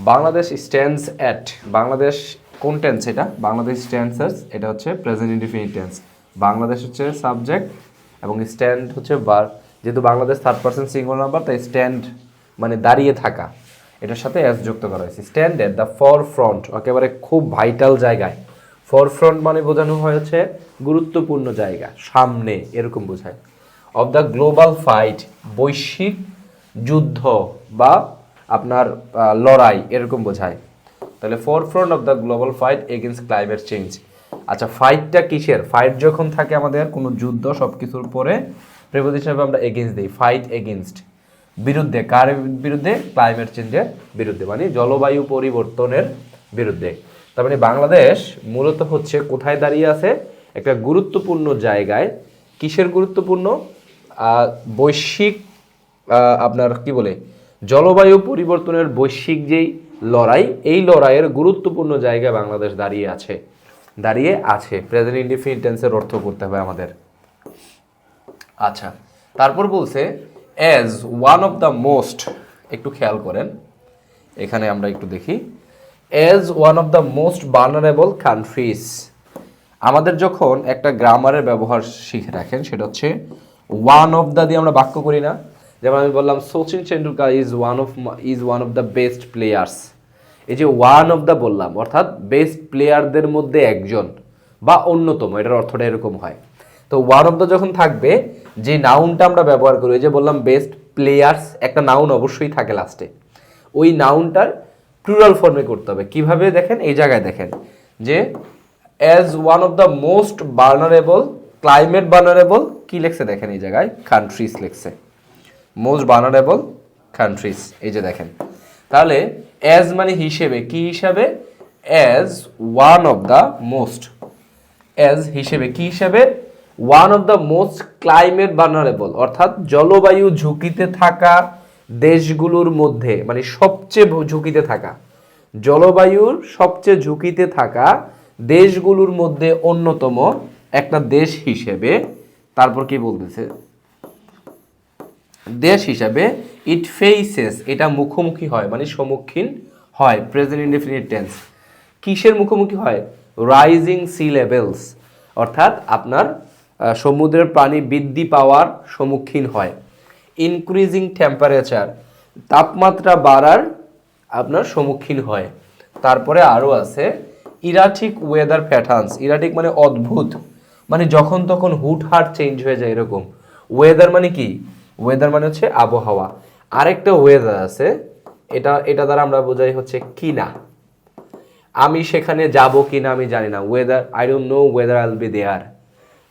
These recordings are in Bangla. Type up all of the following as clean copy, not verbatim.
বাংলাদেশ স্ট্যান্ডস অ্যাট, বাংলাদেশ কোন টেন্স এটা? বাংলাদেশ স্ট্যান্ডস, এটা হচ্ছে প্রেজেন্ট ইনডিফিনিট টেন্স। বাংলাদেশ হচ্ছে সাবজেক্ট এবং স্ট্যান্ড হচ্ছে বার। যেহেতু Bangladesh third person singular number, তাই স্ট্যান্ড মানে দাঁড়িয়ে থাকা, এটার সাথে এস যুক্ত করা হয়েছে। Stand at the for front, একেবারে খুব ভাইটাল জায়গায়। ফর ফ্রন্ট মানে বোঝানো হয়েছে গুরুত্বপূর্ণ জায়গা, সামনে, এরকম বোঝায়। অফ দ্য গ্লোবাল ফাইট, বৈশ্বিক যুদ্ধ বা আপনার লড়াই, এরকম বোঝায়। তাহলে for front of the global fight against climate change. আচ্ছা, ফাইটটা কিসের? ফাইট যখন থাকে আমাদের কোনো যুদ্ধ, সব কিছুর পরে প্রেপোজিশন হিসেবে আমরা এগেনস্ট দিই। ফাইট এগেনস্ট, বিরুদ্ধে। কার বিরুদ্ধে? ক্লাইমেট চেঞ্জের বিরুদ্ধে, মানে জলবায়ু পরিবর্তনের বিরুদ্ধে। তার মানে বাংলাদেশ মূলত হচ্ছে কোথায় দাঁড়িয়ে আছে? একটা গুরুত্বপূর্ণ জায়গায়। কিসের গুরুত্বপূর্ণ? বৈশ্বিক আপনার কি বলে, জলবায়ু পরিবর্তনের বৈশ্বিক যেই লড়াই, এই লড়াইয়ের গুরুত্বপূর্ণ জায়গায় বাংলাদেশ দাঁড়িয়ে আছে। দাঁড়িয়ে আছে, প্রেজেন্ট ইনডিফিনিট টেন্সের অর্থ করতে হবে আমাদের। আচ্ছা, তারপর বলছে as one of the most, একটু খেয়াল করেন এখানে আমরা একটু দেখি। As one of the most vulnerable countries. আমাদের যখন একটা গ্রামারের ব্যবহার শিখে রাখেন, সেটা হচ্ছে ওয়ান অফ দ্য দিয়ে আমরা বাক্য করি না। যেমন আমি বললাম Sachin Tendulkar is one of the best players. এই যে ওয়ান অফ দ্য বললাম, অর্থাৎ বেস্ট প্লেয়ারদের মধ্যে একজন বা অন্যতম, এটার অর্থটা এরকম হয়। তো ওয়ান অফ দ্য যখন থাকবে, যে নাউনটা আমরা ব্যবহার করি, ওই যে বললাম বেস্ট প্লেয়ার্স, একটা নাউন অবশ্যই থাকে লাস্টে, ওই নাউনটার প্লুরাল ফর্মে করতে হবে। কিভাবে? দেখেন, এই জায়গায় দেখেন যে as one of the most vulnerable, climate vulnerable, কি লেখছে দেখেন এই জায়গায়? কান্ট্রিজ লেখছে, মোস্ট ভালনারেবল কান্ট্রিজ, এই যে দেখেন। তাহলে অ্যাজ মানে হিসেবে, কি হিসাবে? As one of the most, as হিসেবে, কি হিসেবে? One of the most climate vulnerable, অর্থাৎ জলবায়ু ঝুঁকিতে থাকা দেশগুলোর মধ্যে, মানে সবচেয়ে ঝুঁকিতে থাকা, জলবায়ুর সবচেয়ে ঝুঁকিতে থাকা দেশগুলোর মধ্যে অন্যতম একটা দেশ হিসেবে। তারপর কি বলতেছে? দেশ হিসাবে ইট ফেসেস, এটা মুখোমুখি হয়, মানে সম্মুখীন হয়, প্রেজেন্ট ইনডেফিনিট টেন্স। কিসের মুখোমুখি হয়? রাইজিং সি লেভেলস, অর্থাৎ আপনার সমুদ্রের পানি বৃদ্ধি পাওয়ার সম্মুখীন হয়। ইনক্রিজিং টেম্পারেচার, তাপমাত্রা বাড়ার আপনার সম্মুখীন হয়। তারপরে আরও আছে ইরাটিক ওয়েদার প্যাটার্নস। ইরাটিক মানে অদ্ভুত, মানে যখন তখন হুটহাট চেঞ্জ হয়ে যায় এরকম। ওয়েদার মানে কি? ওয়েদার মানে হচ্ছে আবহাওয়া। আরেকটা ওয়েদার আছে, এটা দ্বারা আমরা বোঝাই হচ্ছে কি না, আমি সেখানে যাব কি না আমি জানি না। Whether, I don't know whether I will be there.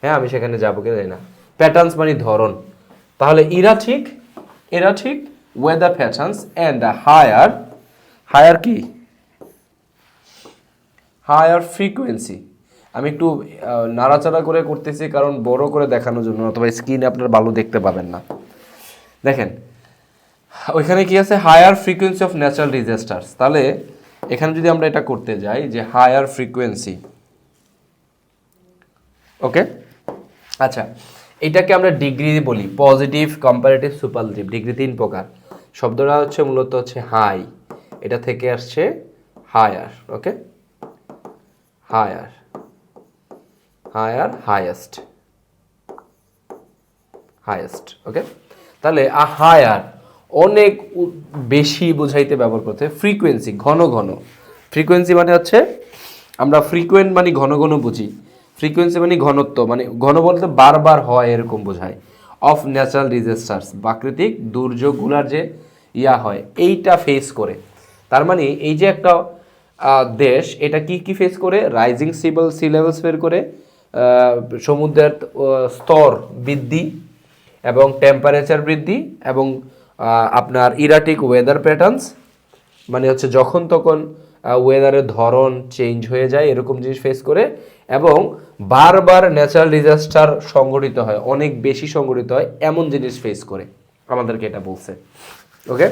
হ্যাঁ, আমি সেখানে যাবো কি জানি না। প্যাটার্নস মানে ধরন। তাহলে erratic weather patterns and higher, higher কি? Higher frequency. আমি একটু নাড়াচাড়া করে করতেছি, কারণ বড় করে দেখানোর জন্য, অথবা স্ক্রিনে আপনার ভালো দেখতে পাবেন না। দেখেন ওইখানে কি আছে? Higher frequency of natural disasters. তাহলে এখানে যদি আমরা এটা করতে যাই যে হায়ার ফ্রিকোয়েন্সি, ওকে, আচ্ছা, এটাকে আমরা ডিগ্রি বলি, পজিটিভ, কম্পারেটিভ, সুপারলেটিভ। ডিগ্রি তিন প্রকার। শব্দটা হচ্ছে মূলত হচ্ছে হাই, এটা থেকে আসছে হায়ার, ওকে, হায়ার, হায়ার, হাইয়েস্ট, হাইয়েস্ট, ওকে। তাহলে হায়ার অনেক বেশি বোঝাইতে ব্যবহার করতে। ফ্রিকোয়েন্সি ঘন ঘন, ফ্রিকোয়েন্সি মানে হচ্ছে, আমরা ফ্রিকোয়েন্ট মানে ঘন ঘন বুঝি, ফ্রিকোয়েন্সি মানে ঘনত্ব, মানে ঘন বলতে বারবার হয় এরকম বোঝায়। অফ ন্যাচারাল ডিজাস্টার্স, প্রাকৃতিক দুর্যোগগুলার যে হয়, এইটা ফেস করে। তার মানে এই যে একটা দেশ, এটা কি কি ফেস করে? রাইজিং সি লেভেলস ফেস করে, সমুদ্রের স্তর বৃদ্ধি এবং টেম্পারেচার বৃদ্ধি, এবং আপনার ইরাটিক ওয়েদার প্যাটার্নস, মানে হচ্ছে যখন তখন ওয়েদারের ধরন চেঞ্জ হয়ে যায়, এরকম জিনিস ফেস করে। এবং বারবার ন্যাচারাল ডিজাস্টার সংঘটিত হয়, অনেক বেশি সংঘটিত হয়, এমন জিনিস ফেস করে, আমাদেরকে এটা বলছে, ওকে।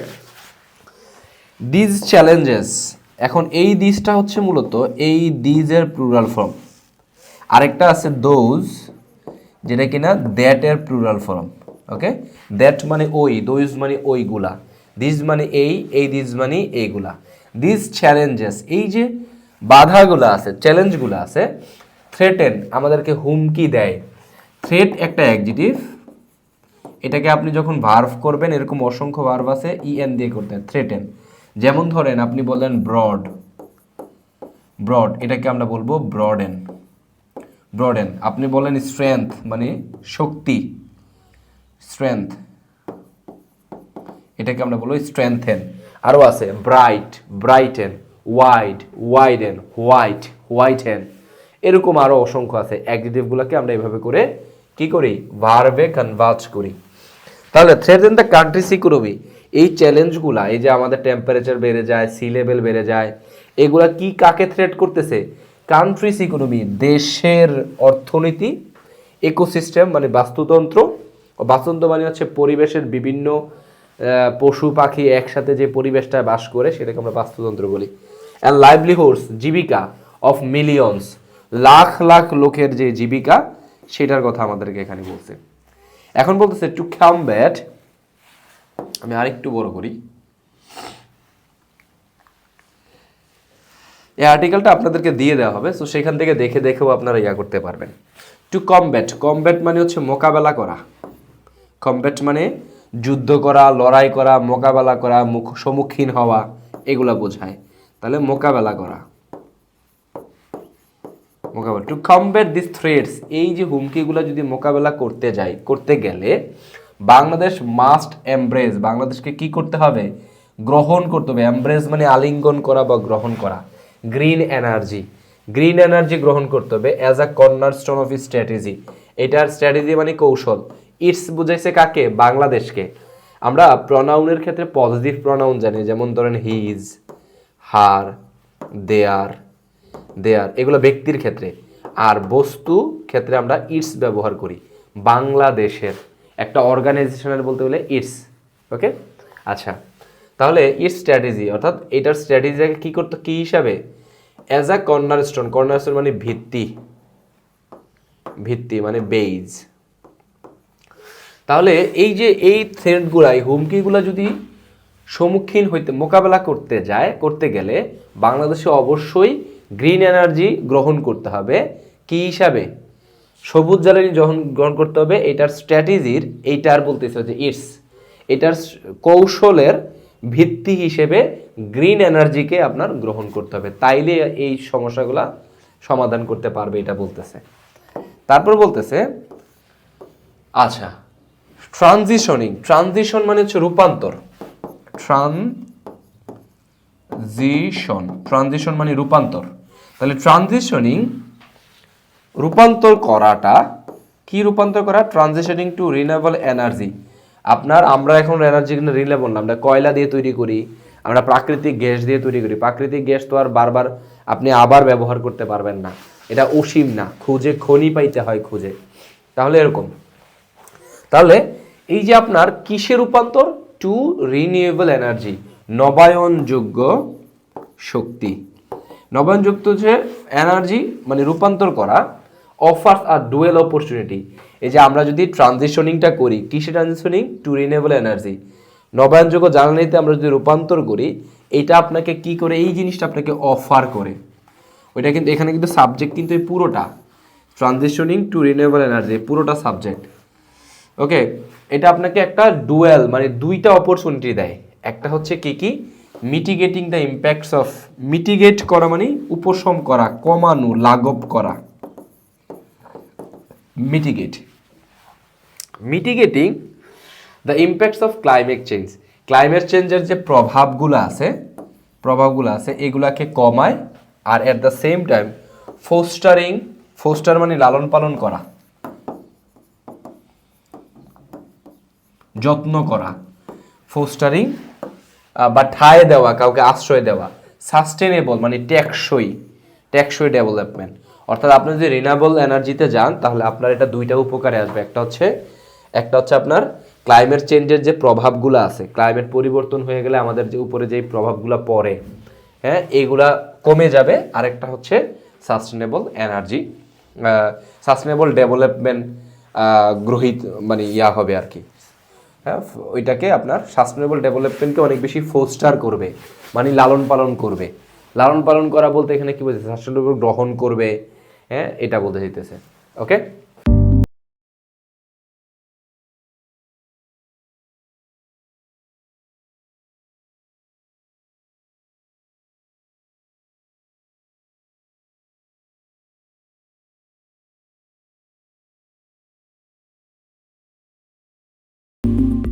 দিজ চ্যালেঞ্জেস, এখন এই দিজটা হচ্ছে মূলত এই দিজের প্লুরাল ফর্ম। আরেকটা আছে দোজ, যেটা কিনা দ্যাট এর প্লুরাল ফর্ম, ওকে। দ্যাট মানে ওই, দোজ মানে ওইগুলা, দিজ মানে এই দিজ মানে এইগুলা। দিস চ্যালেঞ্জেস, এই যে বাধাগুলো আছে, চ্যালেঞ্জগুলো আছে, থ্রেটেন আমাদেরকে হুমকি দেয়। থ্রেট একটা অ্যাডজেক্টিভ, এটাকে আপনি যখন ভার্ভ করবেন, এরকম অসংখ্য ভার্ভ আছে ইএন দিয়ে করতে হয়, থ্রেটেন। যেমন ধরেন আপনি বললেন ব্রড, ব্রড এটাকে আমরা বলবো ব্রডেন, ব্রডেন। আপনি বলেন স্ট্রেংথ মানে শক্তি, স্ট্রেংথ, এটাকে আমরা বলবো স্ট্রেংথেন। আরও আছে bright, brighten, wide, widen, white, whiten, এরকম আরও অসংখ্য আছে। অ্যাডজেক্টিভগুলোকে আমরা এভাবে করে কি করি, ভার্বে কনভার্ট করি। তাহলে থ্রেটেন দ্য কান্ট্রিজ ইকোনমি, এই চ্যালেঞ্জগুলা, এই যে আমাদের টেম্পারেচার বেড়ে যায়, সি লেভেল বেড়ে যায়, এগুলা কি কাকে থ্রেট করতেছে, কান্ট্রিজ ইকোনমি, দেশের অর্থনীতি, ইকোসিস্টেম মানে বাস্তুতন্ত্র, বাস্তুতন্ত্র মানে হচ্ছে পরিবেশের বিভিন্ন পশু পাখি একসাথে যে পরিবেশটা বাস করে সেটাকে আমরা বাস্তুতন্ত্র বলি। অ্যান্ড লাইভলিহুডস, জীবিকা, অফ মিলিয়নস, লাখ লাখ লোকের যে জীবিকা, সেটার কথা আমাদেরকে এখানে বলছে। এখন বলতেছে টু কমব্যাট, আমি আরেকটু বড় করি, এই আর্টিকেলটা আপনাদেরকে দিয়ে দেওয়া হবে, সো সেখান থেকে দেখে দেখেও আপনারা ইয়া করতে পারবেন। টু কমব্যাট, কমব্যাট মানে হচ্ছে মোকাবেলা করা, কমব্যাট মানে যুদ্ধ করা, লড়াই করা, মোকাবেলা করা, সম্মুখীন হওয়া, এগুলা বোঝায়। তাহলে মোকাবেলা করা, মোকাবেলা। টু কমব্যাট দিস থ্রেটস, এই যে হুমকিগুলো যদি মোকাবেলা করতে গেলে বাংলাদেশ মাস্ট এমব্রেস, বাংলাদেশকে কি করতে হবে, গ্রহণ করতে হবে। এমব্রেস মানে আলিঙ্গন করা বা গ্রহণ করা। গ্রিন এনার্জি, গ্রিন এনার্জি গ্রহণ করতে হবে as a cornerstone of strategy, এটার স্ট্র্যাটেজি মানে কৌশল। ইটস বুঝাইছে কাকে, বাংলাদেশকে। আমরা প্রনাউনের ক্ষেত্রে পজিটিভ প্রনাউন জানি, যেমন ধরেন হিজ, হার, দেয়ার, দেয়ার, এগুলো ব্যক্তির ক্ষেত্রে। আর বস্তু ক্ষেত্রে আমরা ইটস ব্যবহার করি। বাংলাদেশের একটা অর্গানাইজেশনের বলতে গেলে ইটস, ওকে। আচ্ছা, তাহলে ইটস স্ট্র্যাটেজি, অর্থাৎ এটার স্ট্র্যাটেজিটাকে কি করতে, কি হিসাবে, অ্যাজ আ কর্নারস্টোন, কর্নারস্টোন মানে ভিত্তি, ভিত্তি মানে বেইজ। তাহলে এই যে এই থ্রেটগুলা, এই হুমকিগুলা যদি সম্মুখীন হইতে, মোকাবেলা করতে গেলে বাংলাদেশে অবশ্যই গ্রিন এনার্জি গ্রহণ করতে হবে। কি হিসাবে, সবুজ জ্বালানি গ্রহণ করতে হবে। এটার স্ট্র্যাটেজির, এইটার বলতেছে যে ইটস, এটার কৌশলের ভিত্তি হিসেবে গ্রিন এনার্জিকে আপনার গ্রহণ করতে হবে, তাইলে এই সমস্যাগুলা সমাধান করতে পারবে, এটা বলতেছে। তারপর বলতেছে আচ্ছা ট্রানজিশনিং, ট্রানজিশন মানে হচ্ছে রূপান্তর, ট্রানজিশন, ট্রানজিশন মানে রূপান্তর। তাহলে ট্রানজিশনিং, রূপান্তর করাটা, কি রূপান্তর করা, ট্রানজিশনিং টু রিনিউয়েবল এনার্জি। আমরা এখন এনার্জি রিনিউয়েবল না, আমরা কয়লা দিয়ে তৈরি করি, আমরা প্রাকৃতিক গ্যাস দিয়ে তৈরি করি। প্রাকৃতিক গ্যাস তো আর বারবার আপনি আবার ব্যবহার করতে পারবেন না, এটা অসীম না, খুঁজে খনি পাইতে হয়, খুঁজে। তাহলে এরকম, তাহলে এই যে আপনার কিসের রূপান্তর, টু রিনিউয়েবল এনার্জি, নবায়নযোগ্য শক্তি। নবায়নযোগ্য যে এনার্জি মানে রূপান্তর করা, অফার্স আর ডুয়েল অপরচুনিটি। এই যে আমরা যদি ট্রানজিশনিংটা করি, কিসে ট্রানজিশনিং, টু রিনিউয়েবল এনার্জি, নবায়নযোগ্য জ্বালানিতে আমরা যদি রূপান্তর করি, এটা আপনাকে কি করে, এই জিনিসটা আপনাকে অফার করে। ওইটা কিন্তু এখানে কিন্তু সাবজেক্ট কিন্তু এই পুরোটা, ট্রানজিশনিং টু রিনিউয়েবল এনার্জি পুরোটা সাবজেক্ট, ওকে। এটা আপনাকে একটা ডুয়েল মানে দুইটা অপরচুনিটি দেয়। একটা হচ্ছে কি, mitigating the impacts of, mitigate করা মানে উপশম করা, কমানো, লাঘব করা, mitigating the impacts of climate change, climate চেঞ্জের যে প্রভাবগুলো আছে এগুলাকে কমায়। আর at the same time fostering, foster মানে লালন পালন করা, যত্ন করা, ফোস্টারিং বা ঠাঁই দেওয়া, কাউকে আশ্রয় দেওয়া। সাস্টেনেবল মানে টেকসই, টেকসই ডেভেলপমেন্ট। অর্থাৎ আপনি যদি রিনিউয়েবল এনার্জিতে যান তাহলে আপনার এটা দুইটা উপকারে আসবে। একটা হচ্ছে আপনার ক্লাইমেট চেঞ্জের যে প্রভাবগুলো আছে, ক্লাইমেট পরিবর্তন হয়ে গেলে আমাদের যে উপরে যে প্রভাবগুলো পড়ে, হ্যাঁ, এইগুলা কমে যাবে। আরেকটা হচ্ছে সাস্টেনেবল এনার্জি, সাস্টেনেবল ডেভেলপমেন্ট গ্রহিত মানে হবে আর কি। হ্যাঁ, ওইটাকে আপনার সাস্টেনেবল ডেভেলপমেন্টকে অনেক বেশি ফোস্টার করবে, মানে লালন পালন করবে। লালন পালন করা বলতে এখানে কি বোঝাচ্ছে, সাস্টেনেবল গ্রহণ করবে, হ্যাঁ এটা বলতে চাইতেছে। ওকে।